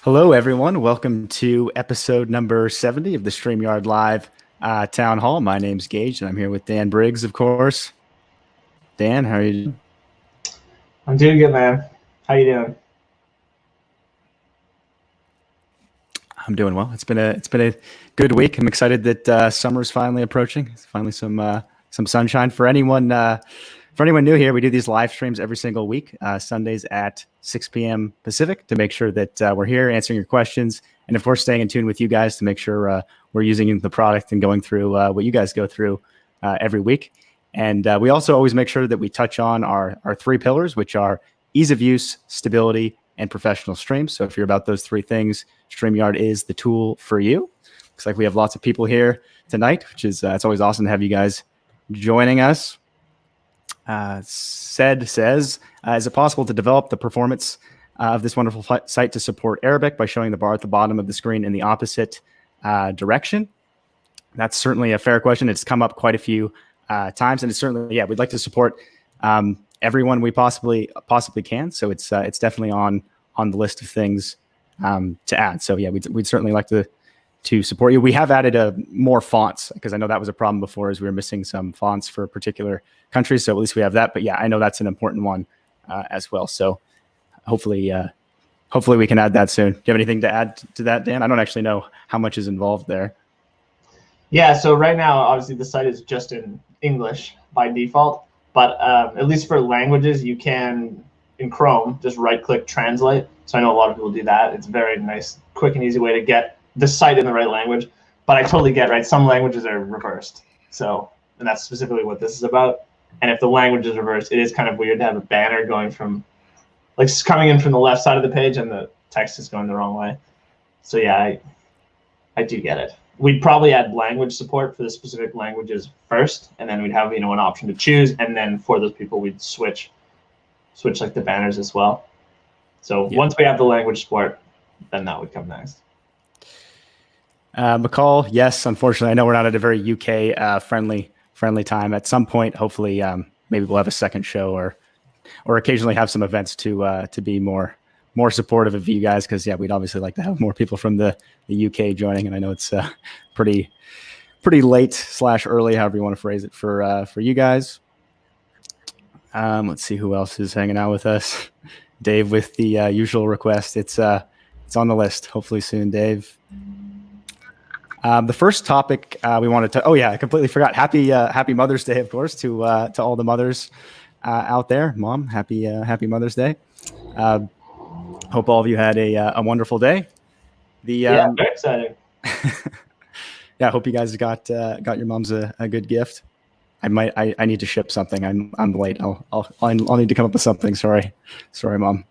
Hello, everyone. Welcome to episode number 70 of the StreamYard Live Town Hall. My name's Gage, and I'm here with Dan Briggs, of course. Dan, how are you doing? I'm doing good, man. How you doing? I'm doing well. It's been a good week. I'm excited that summer's finally approaching. It's finally some sunshine for anyone. For anyone new here, we do these live streams every single week, Sundays at 6 p.m. Pacific, to make sure that we're here answering your questions, and of course, staying in tune with you guys to make sure we're using the product and going through what you guys go through every week. And we also always make sure that we touch on our three pillars, which are ease of use, stability, and professional streams. So if you're about those three things, StreamYard is the tool for you. Looks like we have lots of people here tonight, which is it's always awesome to have you guys joining us. Says, is it possible to develop the performance of this wonderful site to support Arabic by showing the bar at the bottom of the screen in the opposite direction? That's certainly a fair question. It's come up quite a few times, and it's certainly, we'd like to support everyone we possibly can. So it's definitely on the list of things to add. So we'd certainly like to support you. We have added more fonts, because I know that was a problem before, as we were missing some fonts for particular countries. So at least we have that. But I know that's an important one as well. So hopefully we can add that soon. Do you have anything to add to that, Dan? I don't actually know how much is involved there. Yeah, so right now, obviously, the site is just in English by default. But at least for languages, you can, in Chrome, just right-click Translate. So I know a lot of people do that. It's a very nice, quick and easy way to get the site in the right language. But I totally get, right? Some languages are reversed. So, and that's specifically what this is about. And if the language is reversed, it is kind of weird to have a banner going from, like, coming in from the left side of the page and the text is going the wrong way. So yeah, I do get it. We'd probably add language support for the specific languages first, and then we'd have, an option to choose, and then for those people, we'd switch like the banners as well. So once we have the language support, then that would come next. McCall, yes, unfortunately, I know we're not at a very UK friendly time. At some point, hopefully, maybe we'll have a second show or occasionally have some events to be more supportive of you guys, because we'd obviously like to have more people from the UK joining, and I know it's pretty late / early, however you want to phrase it, for you guys. Let's see who else is hanging out with us. Dave with the usual request. It's on the list. Hopefully soon, Dave. The first topic we wanted to. Oh yeah, I completely forgot. Happy Mother's Day, of course, to all the mothers out there. Mom, happy Mother's Day. Hope all of you had a wonderful day. Very exciting. I hope you guys got your moms a good gift. I need to ship something. I'm late. I'll need to come up with something. Sorry, Mom.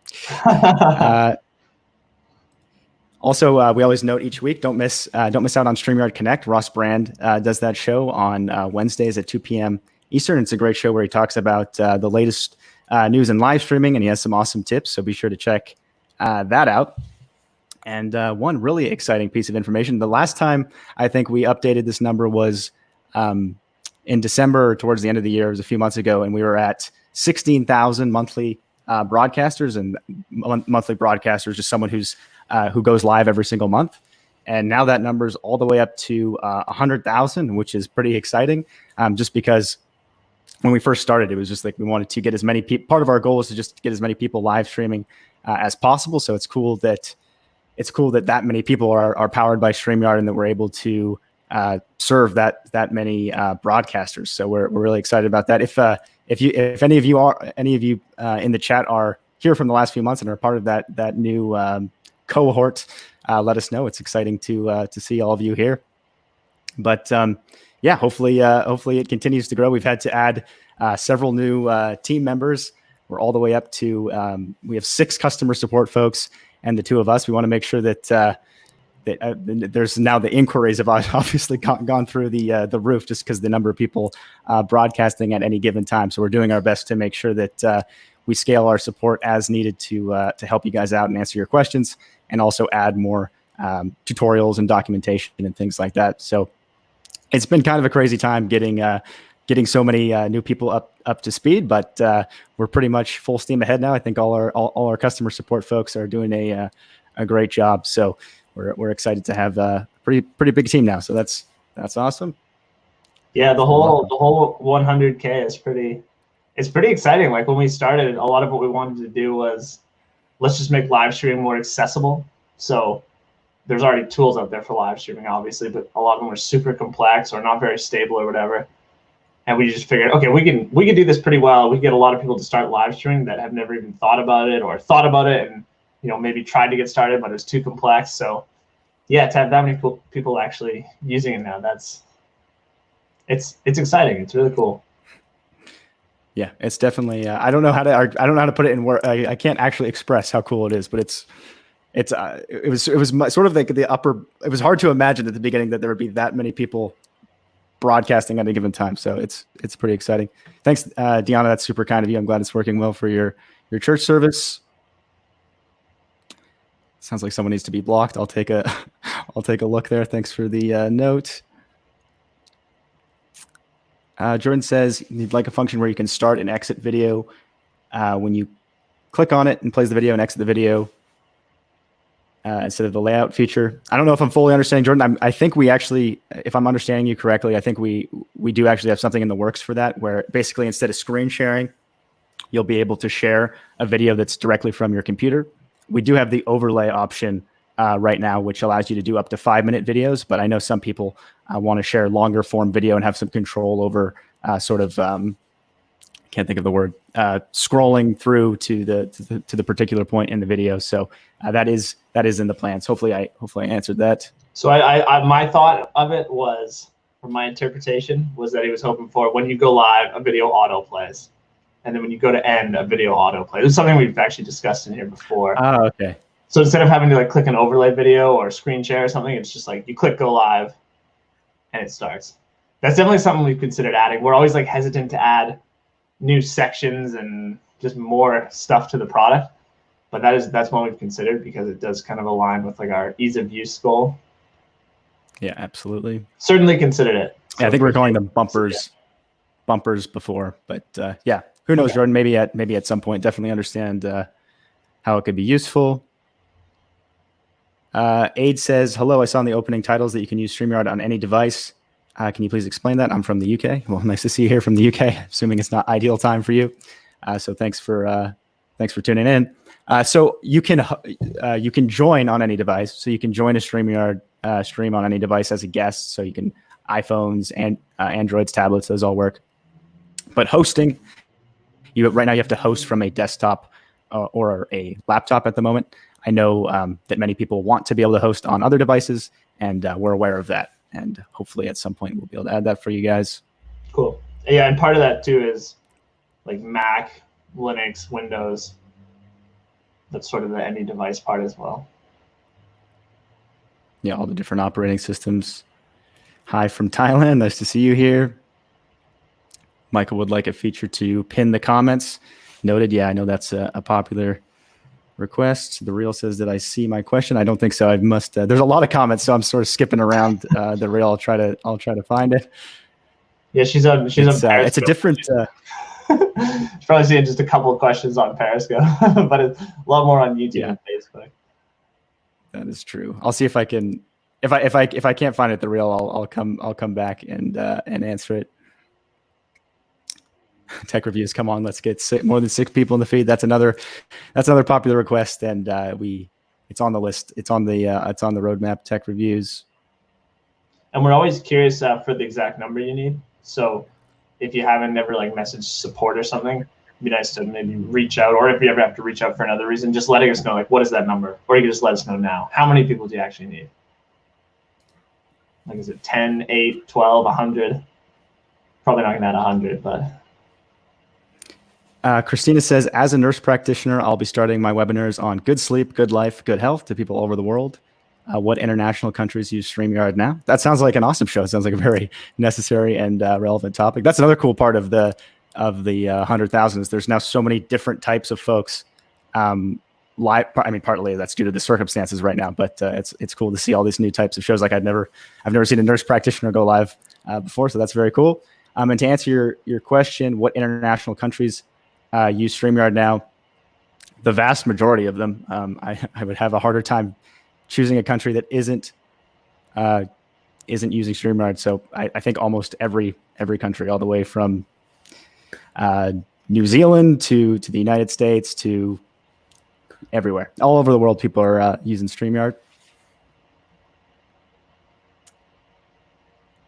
Also, we always note each week, don't miss out on StreamYard Connect. Ross Brand does that show on Wednesdays at 2 p.m. Eastern. It's a great show where he talks about the latest news and live streaming, and he has some awesome tips. So be sure to check that out. And one really exciting piece of information. The last time I think we updated this number was in December, towards the end of the year. It was a few months ago, and we were at 16,000 monthly broadcasters. And monthly broadcasters is someone who goes live every single month. And now that number is all the way up to 100,000, which is pretty exciting. Just because when we first started, it was just like we wanted to get as many people. Part of our goal is to just get as many people live streaming as possible. So it's cool that that many people are powered by StreamYard, and that we're able to serve that many broadcasters. So we're really excited about that. If any of you in the chat are here from the last few months and are part of that new cohort, let us know. It's exciting to see all of you here. But hopefully it continues to grow. We've had to add several new team members. We're all the way up to we have 6 customer support folks and the 2 of us. We want to make sure that there's now the inquiries have obviously gone through the roof, just because the number of people broadcasting at any given time. So we're doing our best to make sure that we scale our support as needed to help you guys out and answer your questions, and also add more tutorials and documentation and things like that. So it's been kind of a crazy time getting so many new people up to speed, but we're pretty much full steam ahead now. I think all our customer support folks are doing a great job. So we're excited to have a pretty big team now. So that's awesome. Yeah, the whole 100K is pretty exciting. Like when we started, a lot of what we wanted to do was let's just make live streaming more accessible. So there's already tools out there for live streaming, obviously, but a lot of them are super complex or not very stable or whatever. And we just figured, okay, we can do this pretty well. We get a lot of people to start live streaming that have never even thought about it and maybe tried to get started, but it's too complex. So yeah, to have that many people actually using it now, it's exciting. It's really cool. Yeah, it's definitely. I don't know how to put it in words. I can't actually express how cool it is, but it was sort of like the upper. It was hard to imagine at the beginning that there would be that many people broadcasting at a given time. So it's pretty exciting. Thanks, Deanna. That's super kind of you. I'm glad it's working well for your church service. Sounds like someone needs to be blocked. I'll take a look there. Thanks for the note. Jordan says you'd like a function where you can start and exit video when you click on it and plays the video and exit the video instead of the layout feature. I don't know if I'm fully understanding, Jordan. I think we actually, if I'm understanding you correctly, I think we do actually have something in the works for that, where basically instead of screen sharing, you'll be able to share a video that's directly from your computer. We do have the overlay option right now, which allows you to do up to 5-minute videos. But I know some people want to share longer form video and have some control over can't think of the word, scrolling through to the particular point in the video. So that is in the plans. Hopefully I answered that. So I my thought of it was, or my interpretation was that he was hoping for when you go live, a video auto plays. And then when you go to end, a video auto play. This is something we've actually discussed in here before. Oh, okay. So instead of having to like click an overlay video or screen share or something, it's just like you click go live and it starts. That's definitely something we've considered adding. We're always like hesitant to add new sections and just more stuff to the product. But that's one we've considered because it does kind of align with like our ease of use goal. Yeah, absolutely. Certainly considered it. So yeah, I think we're calling them bumpers before, but yeah, who knows, okay. Jordan, maybe at some point, definitely understand how it could be useful. Aid says, hello, I saw in the opening titles that you can use StreamYard on any device. Can you please explain that? I'm from the UK. Well, nice to see you here from the UK, assuming it's not ideal time for you. So thanks for tuning in. So you can join on any device. So you can join a StreamYard stream on any device as a guest. So you can iPhones and Androids, tablets, those all work. But hosting, right now you have to host from a desktop or a laptop at the moment. I know that many people want to be able to host on other devices, and we're aware of that. And hopefully at some point we'll be able to add that for you guys. Cool. Yeah, and part of that too is like Mac, Linux, Windows. That's sort of the any device part as well. Yeah, all the different operating systems. Hi from Thailand. Nice to see you here. Michael would like a feature to pin the comments. Noted. Yeah, I know that's a popular request. The reel says, did I see my question? I don't think so. I must. There's a lot of comments, so I'm sort of skipping around the reel. I'll try to find it. Yeah, she's on Periscope. It's a different. She's probably seeing just a couple of questions on Periscope, but it's a lot more on YouTube and Facebook. That is true. I'll see if I can. If I can't find it, the reel, I'll come back and answer it. Tech reviews, come on, let's get more than 6 people in the feed. That's another popular request, and it's on the list. It's on the roadmap. Tech reviews, and we're always curious for the exact number you need. So if you haven't ever like messaged support or something, it'd be nice to maybe reach out, or if you ever have to reach out for another reason, just letting us know like what is that number, or you can just let us know now. How many people do you actually need? Like, is it 10, 8, 12, 100? Probably not going to add 100, but. Christina says, as a nurse practitioner, I'll be starting my webinars on good sleep, good life, good health to people all over the world. What international countries use StreamYard now? That sounds like an awesome show. It sounds like a very necessary and relevant topic. That's another cool part of the 100,000 is there's now so many different types of folks live. I mean, partly that's due to the circumstances right now, but it's cool to see all these new types of shows. Like I've never seen a nurse practitioner go live before, so that's very cool. And to answer your question, what international countries use StreamYard now? the vast majority of them. I would have a harder time choosing a country that isn't using StreamYard. So I think almost every country, all the way from New Zealand to the United States to everywhere, all over the world, people are using StreamYard.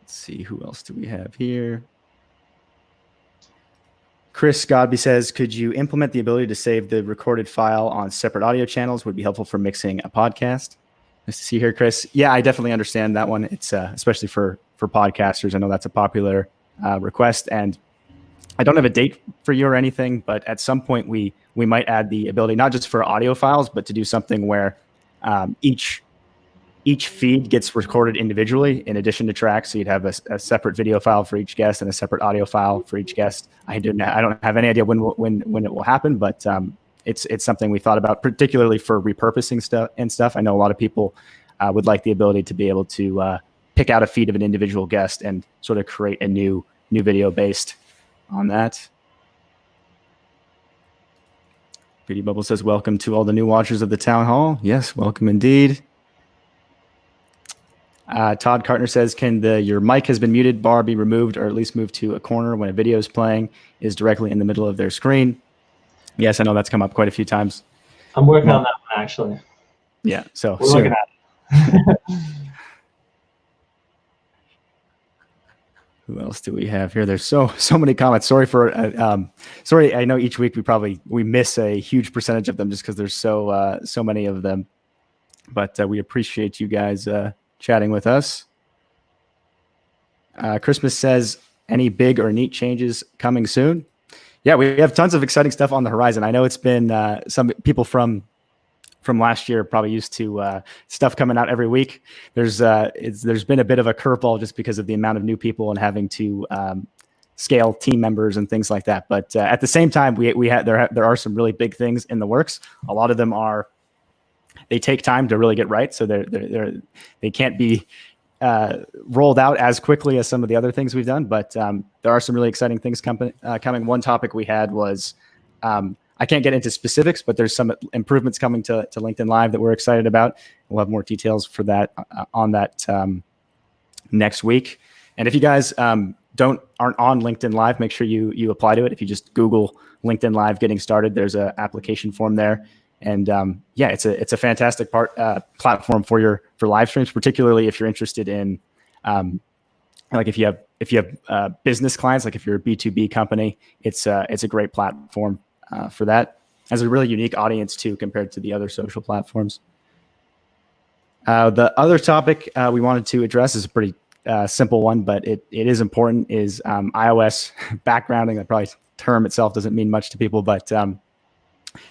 Let's see, who else do we have here? Chris Godby says, could you implement the ability to save the recorded file on separate audio channels? Would be helpful for mixing a podcast. Nice to see you here, Chris. Yeah, I definitely understand that one. It's especially for podcasters. I know that's a popular request, and I don't have a date for you or anything, but at some point we might add the ability, not just for audio files, but to do something where each feed gets recorded individually in addition to tracks. So you'd have a separate video file for each guest and a separate audio file for each guest. I don't have any idea when it will happen, but it's something we thought about, particularly for repurposing stuff. I know a lot of people would like the ability to be able to pick out a feed of an individual guest and sort of create a new video based on that. Beauty Bubble says, welcome to all the new watchers of the town hall. Yes, welcome indeed. Todd Cartner says, can your mic has been muted bar be removed, or at least moved to a corner when a video is playing, is directly in the middle of their screen? Yes, I know that's come up quite a few times. I'm working on that one, actually. Yeah, so we're looking at it. Who else do we have here? There's so many comments. Sorry for sorry. I know each week we miss a huge percentage of them just because there's so many of them. But we appreciate you guys chatting with us. Christmas says, any big or neat changes coming soon? Yeah, we have tons of exciting stuff on the horizon. I know it's been some people from last year probably used to stuff coming out every week. There's been a bit of a curveball just because of the amount of new people and having to scale team members and things like that. But at the same time, there are some really big things in the works. A lot of them they take time to really get right, so they can't be rolled out as quickly as some of the other things we've done. But there are some really exciting things coming. One topic we had was, I can't get into specifics, but there's some improvements coming to LinkedIn Live that we're excited about. We'll have more details for that on that next week. And if you guys aren't on LinkedIn Live, make sure you apply to it. If you just Google LinkedIn Live getting started, there's an application form there. And yeah, it's a fantastic platform for live streams, particularly if you're interested in like if you have business clients, like if you're a B2B company, it's a great platform for that. Has a really unique audience too compared to the other social platforms. The other topic we wanted to address is a pretty simple one, but it is important, is iOS backgrounding. That probably term itself doesn't mean much to people, but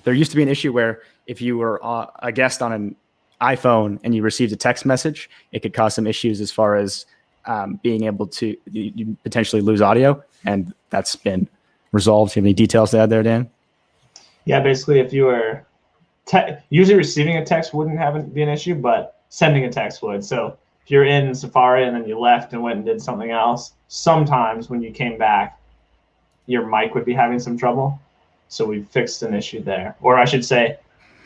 there used to be an issue where if you were a guest on an iPhone and you received a text message, it could cause some issues as far as being able to you potentially lose audio, and that's been resolved. Do you have any details to add there, Dan? Yeah, basically, if you were usually receiving a text wouldn't be an issue, but sending a text would. So if you're in Safari and then you left and went and did something else, sometimes when you came back, your mic would be having some trouble. So we fixed an issue there. Or I should say,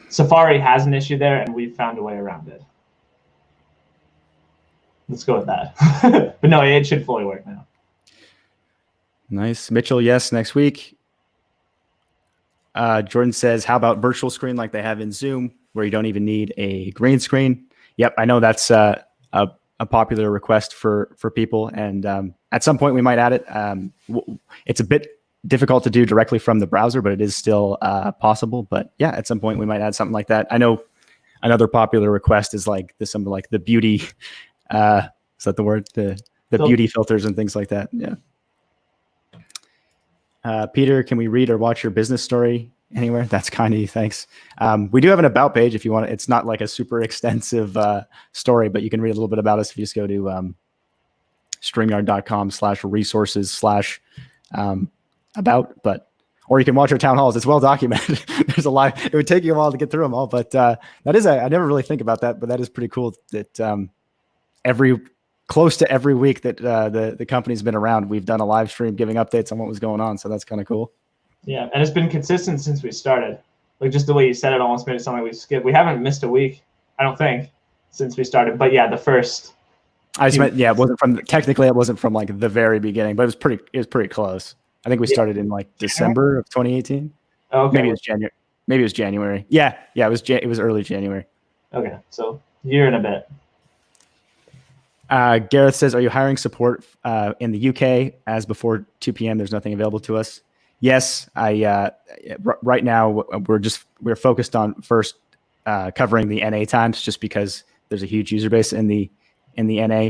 Safari has an issue there, and we've found a way around it. Let's go with that. But no, it should fully work now. Nice. Mitchell, yes, next week. Jordan says, how about virtual screen like they have in Zoom, where you don't even need a green screen? Yep, I know that's a popular request for people, and at some point we might add it. It's a bit difficult to do directly from the browser, but it is still possible. But yeah, at some point we might add something like that. I know another popular request is like something like the beauty. Is that the word? The beauty filters and things like that. Yeah. Peter, can we read or watch your business story anywhere? That's kind of you. Thanks. We do have an about page if you want. It's not like a super extensive story, but you can read a little bit about us if you just go to streamyard.com/resources/ about, or you can watch our town halls. It's well documented. There's a lot. It would take you a while to get through them all, but that is, I never really think about that, but that is pretty cool that close to every week that the company's been around, we've done a live stream giving updates on what was going on. So that's kind of cool. Yeah. And it's been consistent since we started. Like just the way you said it almost made it sound like we skipped. We haven't missed a week, I don't think, since we started. But yeah, the first. I just meant, yeah, it wasn't from technically it wasn't from like the very beginning, but it was pretty close. I think we started in like December of 2018. Oh, okay. Maybe it was January. Maybe it was January. Yeah, it was early January. Okay, so year and a bit. Gareth says, "Are you hiring support in the UK? As before 2 p.m., there's nothing available to us." Yes, right now we're focused on first covering the NA times, just because there's a huge user base in the NA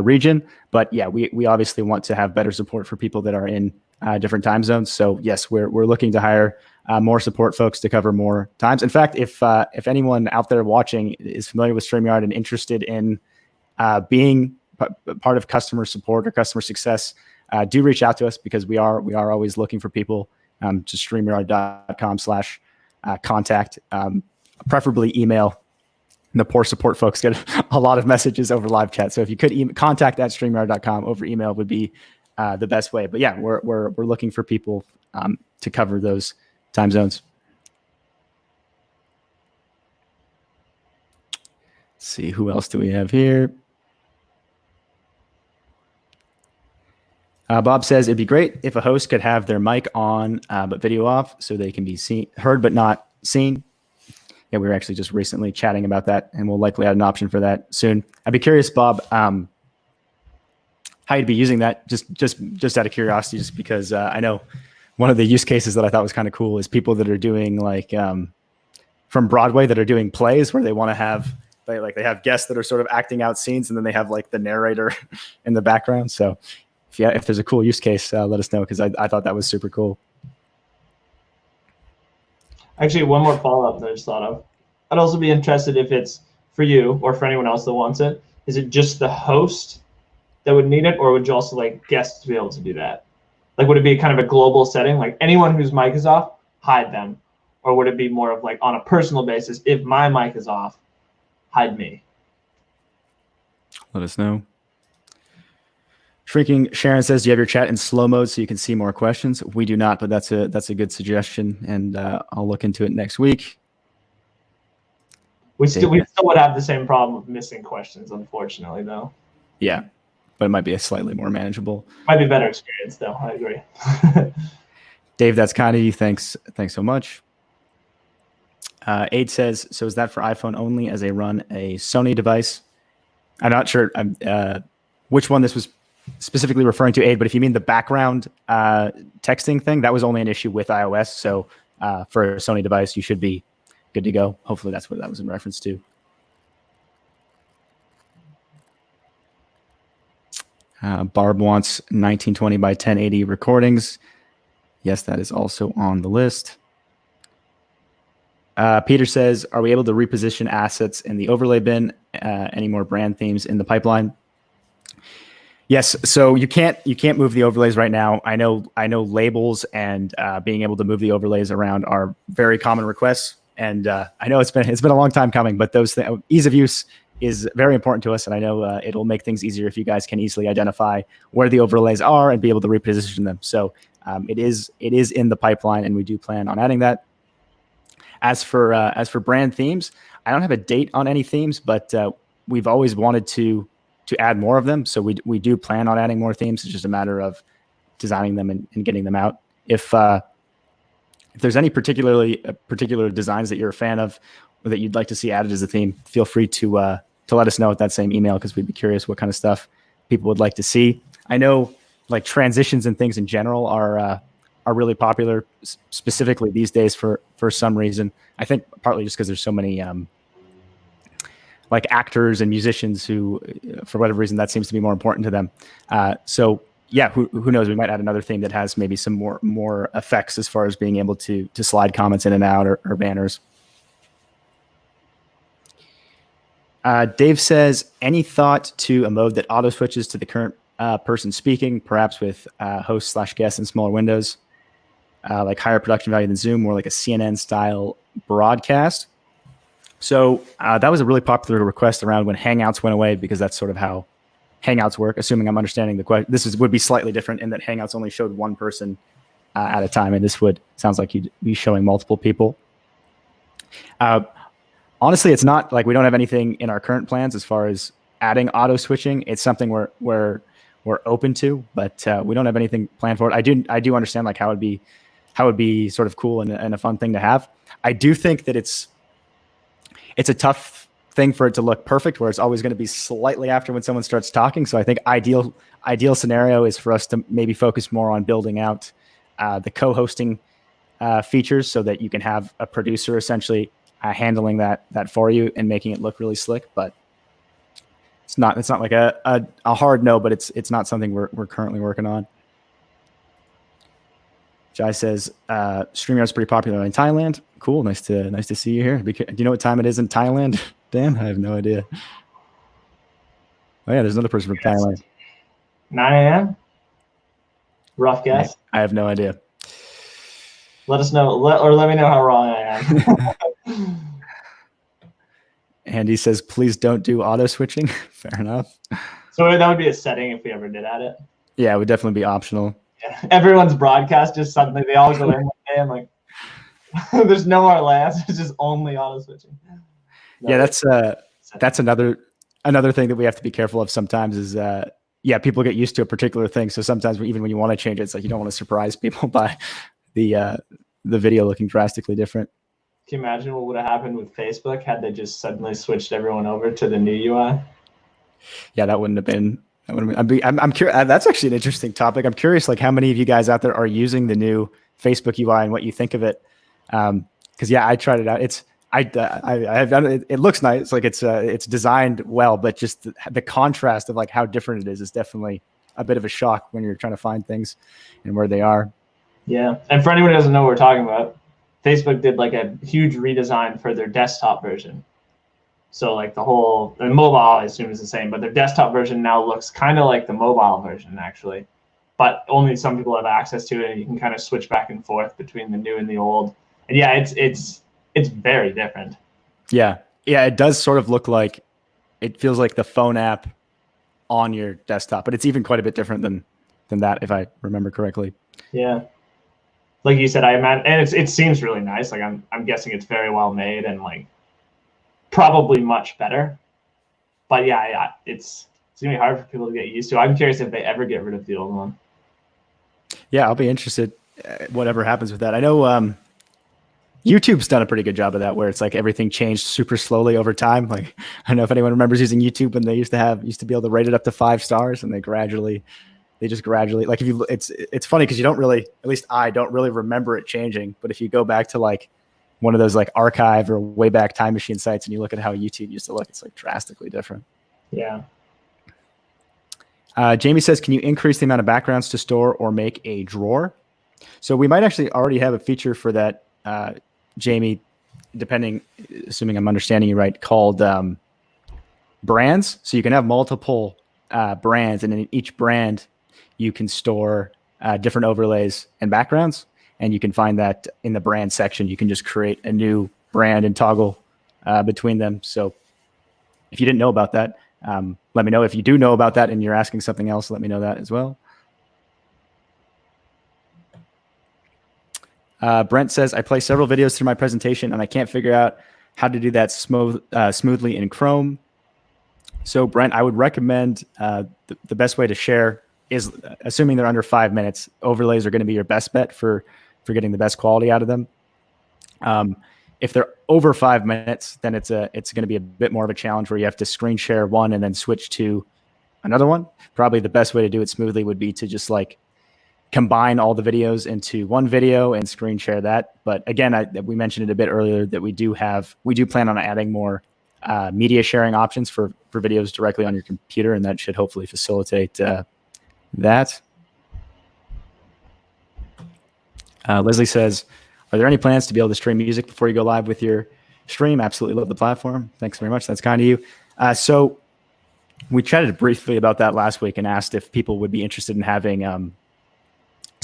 region. But yeah, we obviously want to have better support for people that are in different time zones. So yes, we're looking to hire more support folks to cover more times. In fact, if anyone out there watching is familiar with StreamYard and interested in being part of customer support or customer success, do reach out to us, because we are always looking for people. To StreamYard.com/contact, preferably email. The poor support folks get a lot of messages over live chat. So if you could contact at StreamYard.com over email would be the best way. But yeah, we're looking for people to cover those time zones. Let's see, who else do we have here? Bob says it'd be great if a host could have their mic on but video off, so they can be heard but not seen. Yeah, we were actually just recently chatting about that, and we'll likely add an option for that soon. I'd be curious, Bob, how you'd be using that. Just out of curiosity, just because I know one of the use cases that I thought was kind of cool is people that are doing like from Broadway that are doing plays where they want to have they have guests that are sort of acting out scenes, and then they have like the narrator in the background. So if there's a cool use case, let us know, because I thought that was super cool. Actually, one more follow-up that I just thought of. I'd also be interested if it's for you or for anyone else that wants it. Is it just the host that would need it, or would you also like guests to be able to do that? Like, would it be kind of a global setting, like anyone whose mic is off, hide them? Or would it be more of like on a personal basis, if my mic is off, hide me? Let us know. Shrinking Sharon says, do you have your chat in slow mode so you can see more questions? We do not, but that's a good suggestion, and I'll look into it next week. We still would have the same problem of missing questions, unfortunately, though. Yeah, but it might be a slightly more manageable. Might be a better experience, though. I agree. Dave, that's kind of you. Thanks so much. Aid says, so is that for iPhone only as they run a Sony device? I'm not sure which one this was specifically referring to, Aid, but if you mean the background texting thing, that was only an issue with iOS. So for a Sony device, you should be good to go. Hopefully that's what that was in reference to. Barb wants 1920 by 1080 recordings. Yes, that is also on the list. Peter says, are we able to reposition assets in the overlay bin? Any more brand themes in the pipeline? Yes, so you can't move the overlays right now. I know labels and being able to move the overlays around are very common requests, and I know it's been a long time coming, but those ease of use is very important to us, and I know it'll make things easier if you guys can easily identify where the overlays are and be able to reposition them. So it is in the pipeline, and we do plan on adding that. As for brand themes, I don't have a date on any themes, but we've always wanted to add more of them. So we do plan on adding more themes. It's just a matter of designing them and getting them out. If there's any particular designs that you're a fan of or that you'd like to see added as a theme, feel free to let us know at that same email, because we'd be curious what kind of stuff people would like to see. I know like transitions and things in general are really popular, specifically these days for some reason. I think partly just because there's so many like actors and musicians who, for whatever reason, that seems to be more important to them. So yeah, who knows? We might add another theme that has maybe some more effects as far as being able to slide comments in and out or banners. Dave says, any thought to a mode that auto switches to the current person speaking, perhaps with host/guest in smaller windows, like higher production value than Zoom, more like a CNN style broadcast? So that was a really popular request around when Hangouts went away, because that's sort of how Hangouts work. Assuming I'm understanding the question, would be slightly different in that Hangouts only showed one person at a time, and this sounds like you'd be showing multiple people. Honestly, it's not like we don't have anything in our current plans as far as adding auto switching. It's something we're open to, but we don't have anything planned for it. I do understand like how it'd be sort of cool and a fun thing to have. I do think that it's a tough thing for it to look perfect, where it's always going to be slightly after when someone starts talking. So I think ideal scenario is for us to maybe focus more on building out the co-hosting features, so that you can have a producer essentially handling that for you and making it look really slick. But it's not like a hard no, but it's not something we're currently working on. Jai says StreamYard is pretty popular in Thailand. Cool, nice to see you here. Do you know what time it is in Thailand, Dan? I have no idea. Oh yeah, there's another person from Thailand. 9 a.m. Rough guess. I have no idea. Let us know, let me know how wrong I am. And he says, please don't do auto switching. Fair enough. So that would be a setting if we ever did add it. Yeah, it would definitely be optional. Yeah. Everyone's broadcast just suddenly they all go in one day and like there's no more layouts, it's just only auto switching. No, yeah, that's another thing that we have to be careful of sometimes is people get used to a particular thing. So sometimes even when you want to change it, it's like you don't want to surprise people by the video looking drastically different. Can you imagine what would have happened with Facebook had they just suddenly switched everyone over to the new UI? Yeah, that wouldn't have been. I'm curious. That's actually an interesting topic. I'm curious, like how many of you guys out there are using the new Facebook UI and what you think of it. Because I tried it out. I have done it. It looks nice. Like it's designed well, but just the contrast of like how different it is definitely a bit of a shock when you're trying to find things and where they are. Yeah, and for anyone who doesn't know what we're talking about, Facebook did like a huge redesign for their desktop version. So like the whole, and mobile I assume is the same, but their desktop version now looks kind of like the mobile version actually, but only some people have access to it, and you can kind of switch back and forth between the new and the old. And yeah, it's very different. Yeah, it does sort of look like, it feels like the phone app on your desktop, but it's even quite a bit different than that, if I remember correctly. Yeah. Like you said, I imagine, and it seems really nice. Like I'm guessing it's very well made and like probably much better. But yeah, it's gonna be hard for people to get used to. I'm curious if they ever get rid of the old one. Yeah, I'll be interested. Whatever happens with that. I know YouTube's done a pretty good job of that, where it's like everything changed super slowly over time. Like I don't know if anyone remembers using YouTube when they used to be able to rate it up to 5 stars, and they just gradually, like it's funny because you don't really, at least I don't really remember it changing. But if you go back to like one of those like archive or way back time machine sites and you look at how YouTube used to look, it's like drastically different. Yeah. Jamie says, can you increase the amount of backgrounds to store or make a drawer? So we might actually already have a feature for that, Jamie, assuming I'm understanding you right, called brands. So you can have multiple brands, and in each brand, you can store different overlays and backgrounds, and you can find that in the brand section. You can just create a new brand and toggle between them. So if you didn't know about that, let me know. If you do know about that and you're asking something else, let me know that as well. Brent says, I play several videos through my presentation and I can't figure out how to do that smoothly in Chrome. So Brent, I would recommend the best way to share is, assuming they're under 5 minutes, overlays are going to be your best bet for getting the best quality out of them. If they're over 5 minutes, then it's going to be a bit more of a challenge where you have to screen share one and then switch to another one. Probably the best way to do it smoothly would be to just like combine all the videos into one video and screen share that. But again, we mentioned it a bit earlier that we do plan on adding more media sharing options for videos directly on your computer, and that should hopefully facilitate that. Leslie says, are there any plans to be able to stream music before you go live with your stream? Absolutely love the platform. Thanks very much. That's kind of you. So we chatted briefly about that last week and asked if people would be interested in having a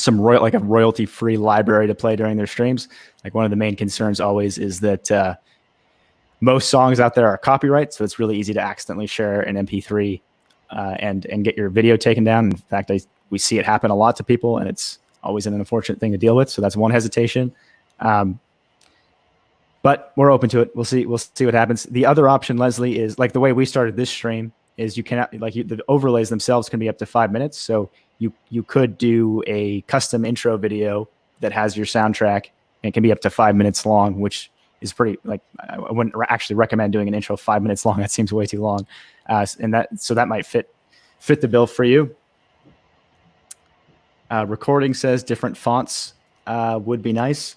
royalty-free library to play during their streams. Like one of the main concerns always is that most songs out there are copyright, so it's really easy to accidentally share an MP3 and get your video taken down. In fact, we see it happen a lot to people, and it's always an unfortunate thing to deal with. So that's one hesitation. But we're open to it. We'll see what happens. The other option, Leslie, is like the way we started this stream is you cannot the overlays themselves can be up to 5 minutes. So you could do a custom intro video that has your soundtrack and can be up to 5 minutes long, which is pretty, like, I wouldn't actually recommend doing an intro 5 minutes long. That seems way too long. And that might fit the bill for you. Recording says different fonts would be nice.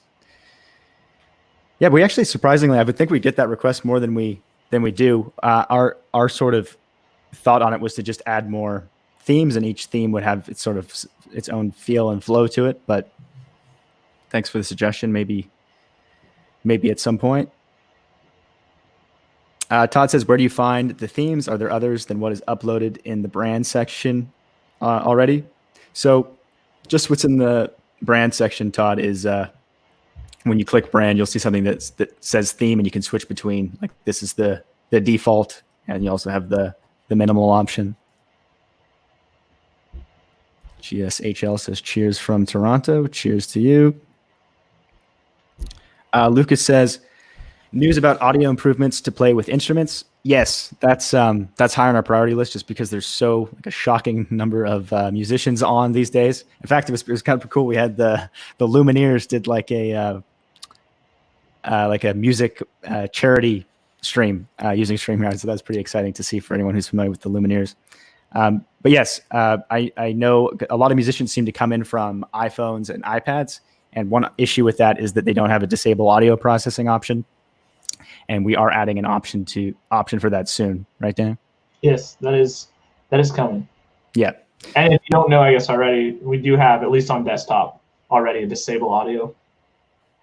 Yeah, we actually, surprisingly, I would think we get that request more than we do. Our sort of thought on it was to just add more themes, and each theme would have its own feel and flow to it. But thanks for the suggestion. Maybe at some point. Todd says, where do you find the themes? Are there others than what is uploaded in the brand section already? So just what's in the brand section, Todd, is when you click brand, you'll see something that says theme, and you can switch between, like, this is the default, and you also have the minimal option. GSHL says, cheers from Toronto. Cheers to you. Lucas says, news about audio improvements to play with instruments. Yes, that's high on our priority list, just because there's a shocking number of musicians on these days. In fact, it was kind of cool. We had the Lumineers did like a music charity stream using StreamYard, so that's pretty exciting to see for anyone who's familiar with the Lumineers. But yes, I know a lot of musicians seem to come in from iPhones and iPads, and one issue with that is that they don't have a disable audio processing option, and we are adding an option for that soon, right, Dan? Yes, that is coming. Yeah. And if you don't know, I guess already, we do have, at least on desktop, already a disable audio.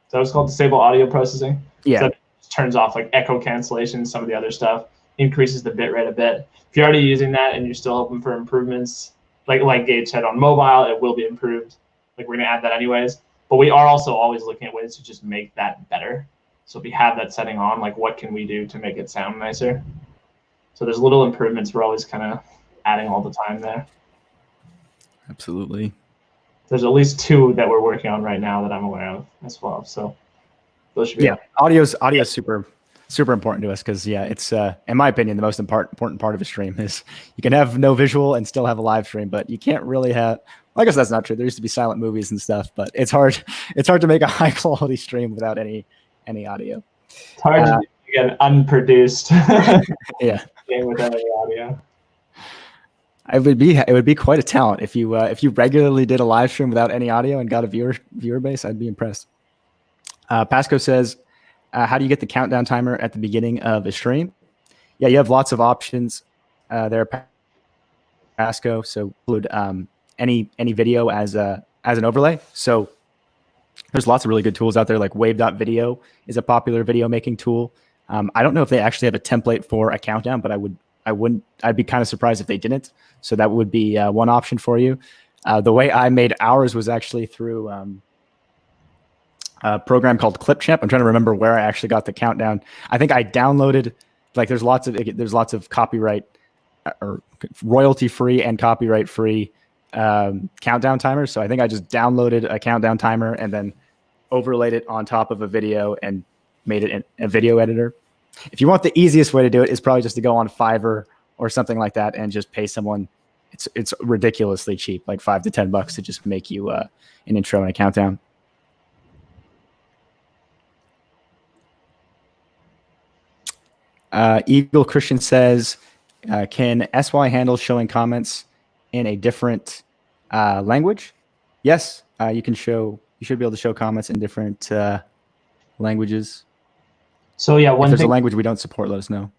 So it's called disable audio processing. Yeah. So it turns off like echo cancellation, some of the other stuff, increases the bit rate a bit. If you're already using that and you're still hoping for improvements, like Gabe said, on mobile, it will be improved. Like, we're gonna add that anyways. But we are also always looking at ways to just make that better. So if we have that setting on, like, what can we do to make it sound nicer? So there's little improvements we're always kind of adding all the time there. Absolutely. There's at least 2 that we're working on right now that I'm aware of as well. So those should be. Yeah, audio is super important to us, because it's in my opinion the most important part of a stream is you can have no visual and still have a live stream, but you can't really have. I guess that's not true. There used to be silent movies and stuff, but it's hard to make a high quality stream without any audio. It's hard to get unproduced. Yeah. Without any audio. It would be quite a talent if you regularly did a live stream without any audio and got a viewer base. I'd be impressed. Pasco says, how do you get the countdown timer at the beginning of a stream? Yeah, you have lots of options there, Pasco. So include any video as an overlay. So there's lots of really good tools out there, like wave.video is a popular video making tool. I don't know if they actually have a template for a countdown, but I'd be kind of surprised if they didn't. So that would be one option for you. The way I made ours was actually through a program called Clipchamp. I'm trying to remember where I actually got the countdown. I think I downloaded, like, there's lots of copyright or royalty free and copyright free countdown timers. So I think I just downloaded a countdown timer and then overlaid it on top of a video and made it in a video editor. If you want the easiest way to do it, is probably just to go on Fiverr or something like that and just pay someone. It's ridiculously cheap, like $5 to $10 to just make you an intro and a countdown. Eagle Christian says, can SY handle showing comments in a different language? Yes, you should be able to show comments in different languages. So yeah, if there's a language we don't support, let us know.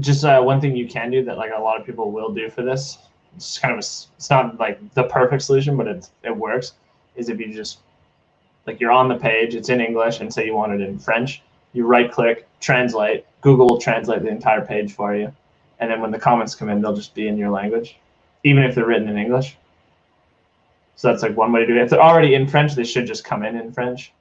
Just one thing you can do that, like, a lot of people will do for this, it's kind of it's not like the perfect solution, but it works, is if you just, like, you're on the page, it's in English, and say you want it in French, you right click, translate, Google will translate the entire page for you, and then when the comments come in, they'll just be in your language, even if they're written in English. So that's like one way to do it. If they're already in French, they should just come in French.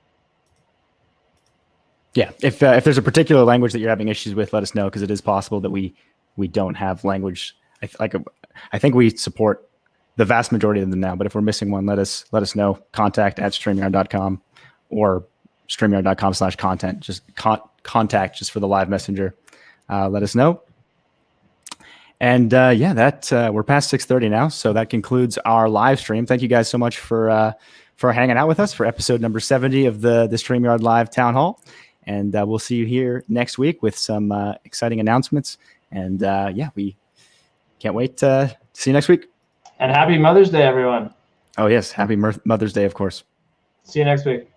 Yeah, if there's a particular language that you're having issues with, let us know, because it is possible that we don't have language. I think we support the vast majority of them now. But if we're missing one, let us know. Contact@StreamYard.com or StreamYard.com/content. Just contact just for the live messenger. Let us know. And we're past 6:30 now, so that concludes our live stream. Thank you guys so much for hanging out with us for episode number 70 of the StreamYard Live Town Hall. And we'll see you here next week with some exciting announcements. And we can't wait to see you next week. And happy Mother's Day, everyone. Oh, yes. Happy Mother's Day, of course. See you next week.